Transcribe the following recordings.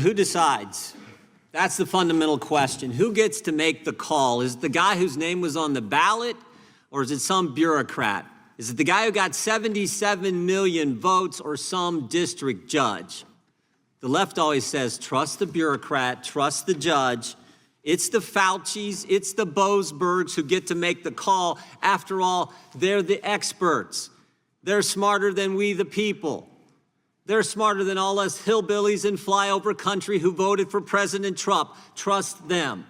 Who decides? That's the fundamental question. Who gets to make the call? Is it the guy whose name was on the ballot, or is it some bureaucrat? Is it the guy who got 77 million votes, or some district judge? The left always says, trust the bureaucrat, trust the judge. It's the Faucis, it's the Boasbergs who get to make the call. After all, they're the experts. They're smarter than we, the people. They're smarter than all us hillbillies in flyover country who voted for President Trump. Trust them.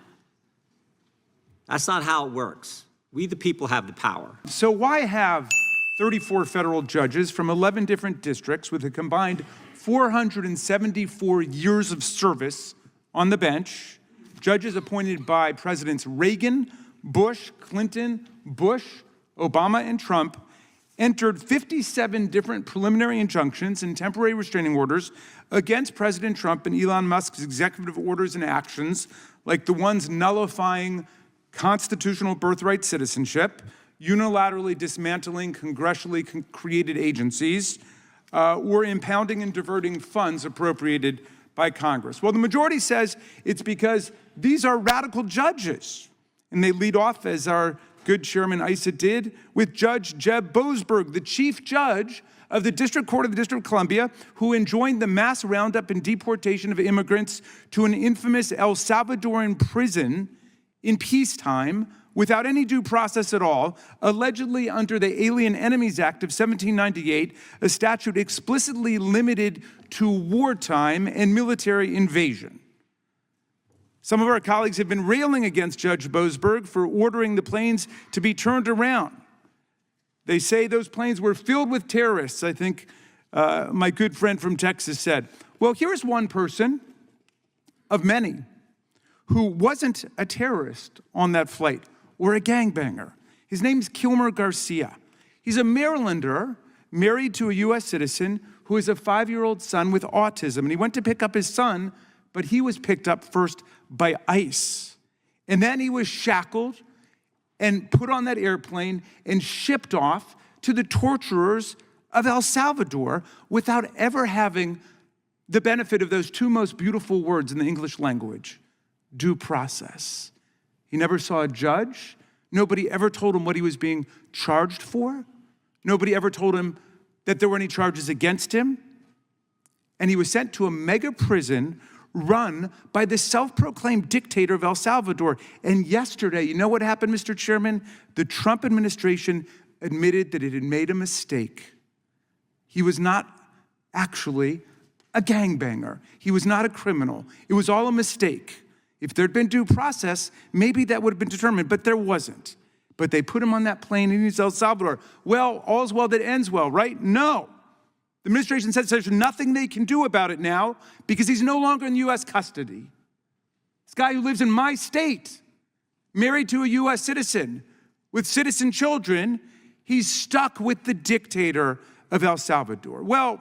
That's not how it works. We, the people, have the power. So why have 34 federal judges from 11 different districts with a combined 474 years of service on the bench, judges appointed by Presidents Reagan, Bush, Clinton, Bush, Obama, and Trump, entered 57 different preliminary injunctions and temporary restraining orders against President Trump and Elon Musk's executive orders and actions, like the ones nullifying constitutional birthright citizenship, unilaterally dismantling congressionally created agencies, or impounding and diverting funds appropriated by Congress. Well, the majority says it's because these are radical judges. And they lead off, as our good Chairman Issa did, with Judge Jeb Boasberg, the chief judge of the District Court of the District of Columbia, who enjoined the mass roundup and deportation of immigrants to an infamous El Salvadoran prison in peacetime without any due process at all, allegedly under the Alien Enemies Act of 1798, a statute explicitly limited to wartime and military invasion. Some of our colleagues have been railing against Judge Boasberg for ordering the planes to be turned around. They say those planes were filled with terrorists, I think my good friend from Texas said. Well, here's one person of many who wasn't a terrorist on that flight or a gangbanger. His name's Kilmer Garcia. He's a Marylander married to a U.S. citizen who has a 5-year-old son with autism. And he went to pick up his son, but he was picked up first by ICE. And then he was shackled and put on that airplane and shipped off to the torturers of El Salvador without ever having the benefit of those two most beautiful words in the English language, due process. He never saw a judge. Nobody ever told him what he was being charged for. Nobody ever told him that there were any charges against him. And he was sent to a mega prison run by the self-proclaimed dictator of El Salvador. And yesterday, you know what happened, Mr. Chairman? The Trump administration admitted that it had made a mistake. He was not actually a gangbanger. He was not a criminal. It was all a mistake. If there'd been due process, maybe that would have been determined, but there wasn't. But they put him on that plane in El Salvador. Well, all's well that ends well, right? No. The administration says there's nothing they can do about it now because he's no longer in U.S. custody. This guy who lives in my state, married to a U.S. citizen with citizen children, he's stuck with the dictator of El Salvador. Well,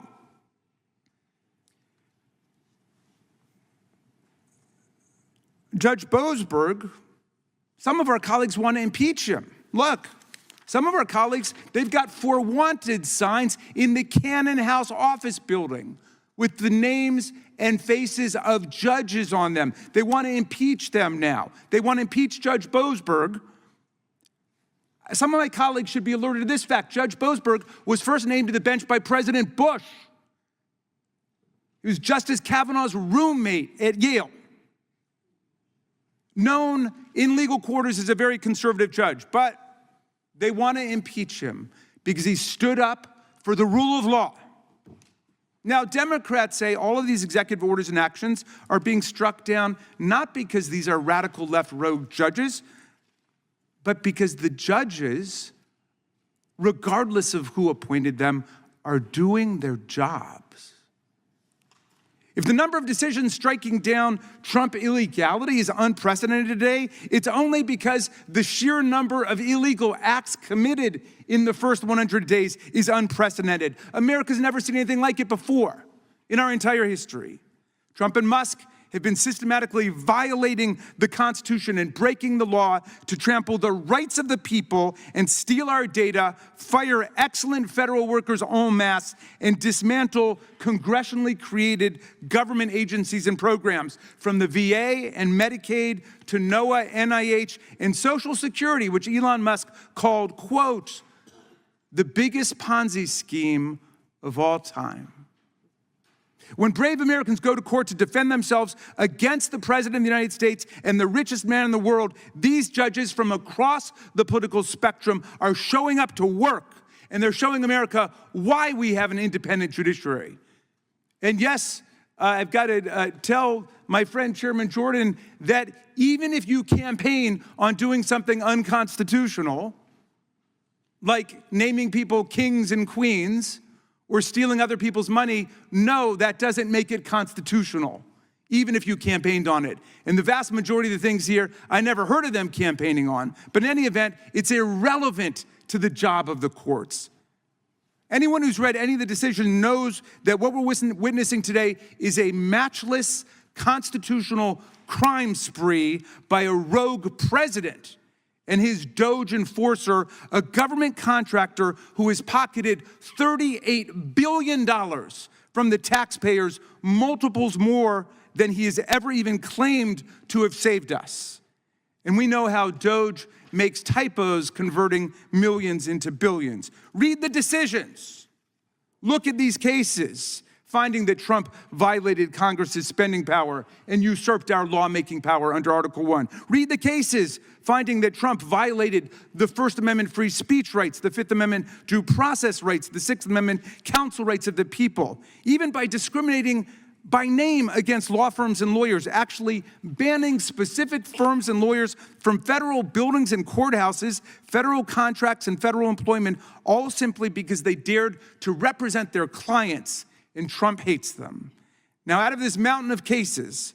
Judge Boasberg, some of our colleagues want to impeach him. Look, some of our colleagues, they've got "for wanted" signs in the Cannon House office building with the names and faces of judges on them. They want to impeach them now. They want to impeach Judge Boasberg. Some of my colleagues should be alerted to this fact. Judge Boasberg was first named to the bench by President Bush. He was Justice Kavanaugh's roommate at Yale. Known in legal quarters as a very conservative judge, but they want to impeach him because he stood up for the rule of law. Now, Democrats say all of these executive orders and actions are being struck down not because these are radical left rogue judges, but because the judges, regardless of who appointed them, are doing their jobs. If the number of decisions striking down Trump illegality is unprecedented today, it's only because the sheer number of illegal acts committed in the first 100 days is unprecedented. America's never seen anything like it before in our entire history. Trump and Musk have been systematically violating the Constitution and breaking the law to trample the rights of the people and steal our data, fire excellent federal workers en masse, and dismantle congressionally created government agencies and programs, from the VA and Medicaid to NOAA, NIH, and Social Security, which Elon Musk called, quote, the biggest Ponzi scheme of all time. When brave Americans go to court to defend themselves against the President of the United States and the richest man in the world, these judges from across the political spectrum are showing up to work, and they're showing America why we have an independent judiciary. And yes, I've got to tell my friend Chairman Jordan that even if you campaign on doing something unconstitutional, like naming people kings and queens, or stealing other people's money, no, that doesn't make it constitutional, even if you campaigned on it. And the vast majority of the things here, I never heard of them campaigning on. But in any event, it's irrelevant to the job of the courts. Anyone who's read any of the decisions knows that what we're witnessing today is a matchless constitutional crime spree by a rogue president and his Doge enforcer, a government contractor who has pocketed $38 billion from the taxpayers, multiples more than he has ever even claimed to have saved us. And we know how Doge makes typos, converting millions into billions. Read the decisions. Look at these cases, finding that Trump violated Congress's spending power and usurped our lawmaking power under Article 1. Read the cases, finding that Trump violated the First Amendment free speech rights, the Fifth Amendment due process rights, the Sixth Amendment counsel rights of the people, even by discriminating by name against law firms and lawyers, actually banning specific firms and lawyers from federal buildings and courthouses, federal contracts and federal employment, all simply because they dared to represent their clients, and Trump hates them. Now, out of this mountain of cases,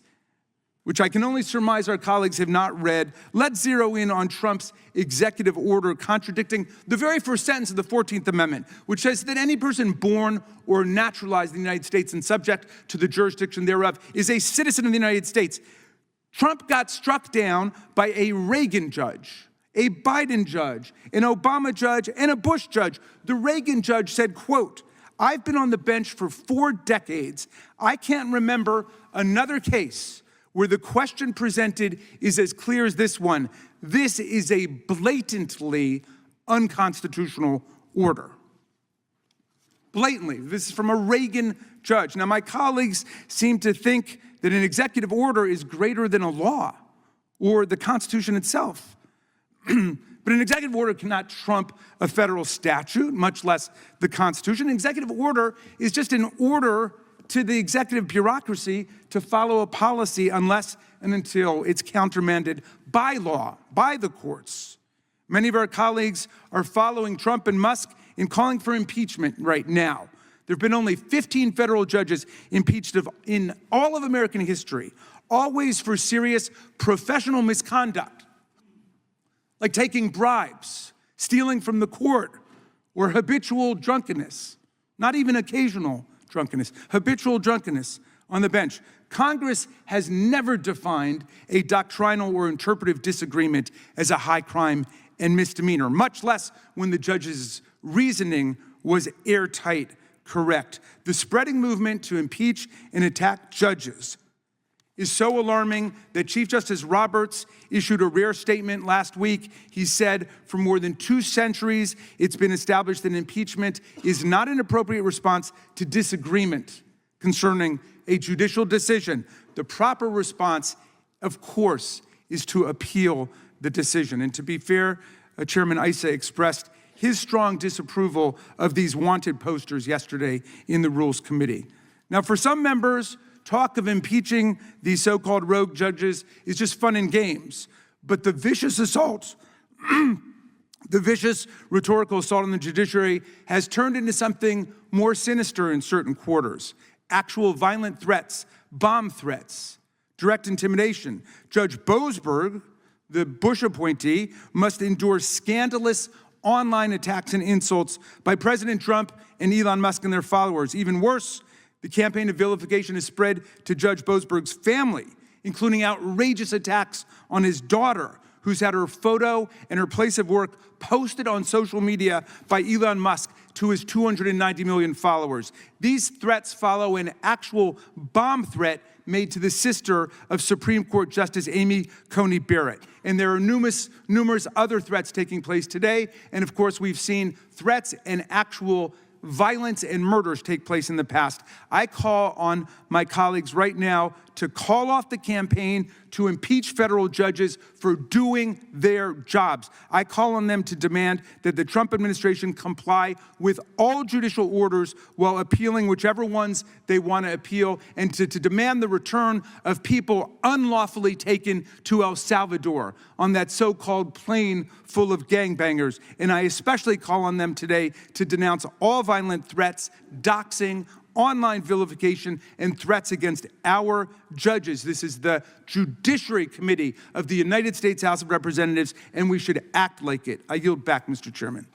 which I can only surmise our colleagues have not read, let's zero in on Trump's executive order contradicting the very first sentence of the 14th Amendment, which says that any person born or naturalized in the United States and subject to the jurisdiction thereof is a citizen of the United States. Trump got struck down by a Reagan judge, a Biden judge, an Obama judge, and a Bush judge. The Reagan judge said, quote, I've been on the bench for 4 decades. I can't remember another case where the question presented is as clear as this one. This is a blatantly unconstitutional order. Blatantly. This is from a Reagan judge. Now, my colleagues seem to think that an executive order is greater than a law or the Constitution itself. But an executive order cannot trump a federal statute, much less the Constitution. An executive order is just an order to the executive bureaucracy to follow a policy unless and until it's countermanded by law, by the courts. Many of our colleagues are following Trump and Musk in calling for impeachment right now. There have been only 15 federal judges impeached in all of American history, always for serious professional misconduct, like taking bribes, stealing from the court, or habitual drunkenness, not even occasional drunkenness, habitual drunkenness on the bench. Congress has never defined a doctrinal or interpretive disagreement as a high crime and misdemeanor, much less when the judge's reasoning was airtight correct. The spreading movement to impeach and attack judges is so alarming that Chief Justice Roberts issued a rare statement last week. He said, for more than 2 centuries, it's been established that impeachment is not an appropriate response to disagreement concerning a judicial decision. The proper response, of course, is to appeal the decision. And to be fair, Chairman Issa expressed his strong disapproval of these wanted posters yesterday in the Rules Committee. Now, for some members, talk of impeaching these so-called rogue judges is just fun and games. But the vicious assault, the vicious rhetorical assault on the judiciary has turned into something more sinister in certain quarters. Actual violent threats, bomb threats, direct intimidation. Judge Boasberg, the Bush appointee, must endure scandalous online attacks and insults by President Trump and Elon Musk and their followers. Even worse, The campaign of vilification has spread to Judge Boasberg's family, including outrageous attacks on his daughter, who's had her photo and her place of work posted on social media by Elon Musk to his 290 million followers. These threats follow an actual bomb threat made to the sister of Supreme Court Justice Amy Coney Barrett. And there are numerous other threats taking place today. And of course, we've seen threats and actual violence and murders take place in the past. I call on my colleagues right now to call off the campaign to impeach federal judges for doing their jobs. I call on them to demand that the Trump administration comply with all judicial orders while appealing whichever ones they want to appeal, and to demand the return of people unlawfully taken to El Salvador on that so-called plane full of gangbangers. And I especially call on them today to denounce all violent threats, doxing, online vilification, and threats against our judges. This is the Judiciary Committee of the United States House of Representatives, and we should act like it. I yield back, Mr. Chairman.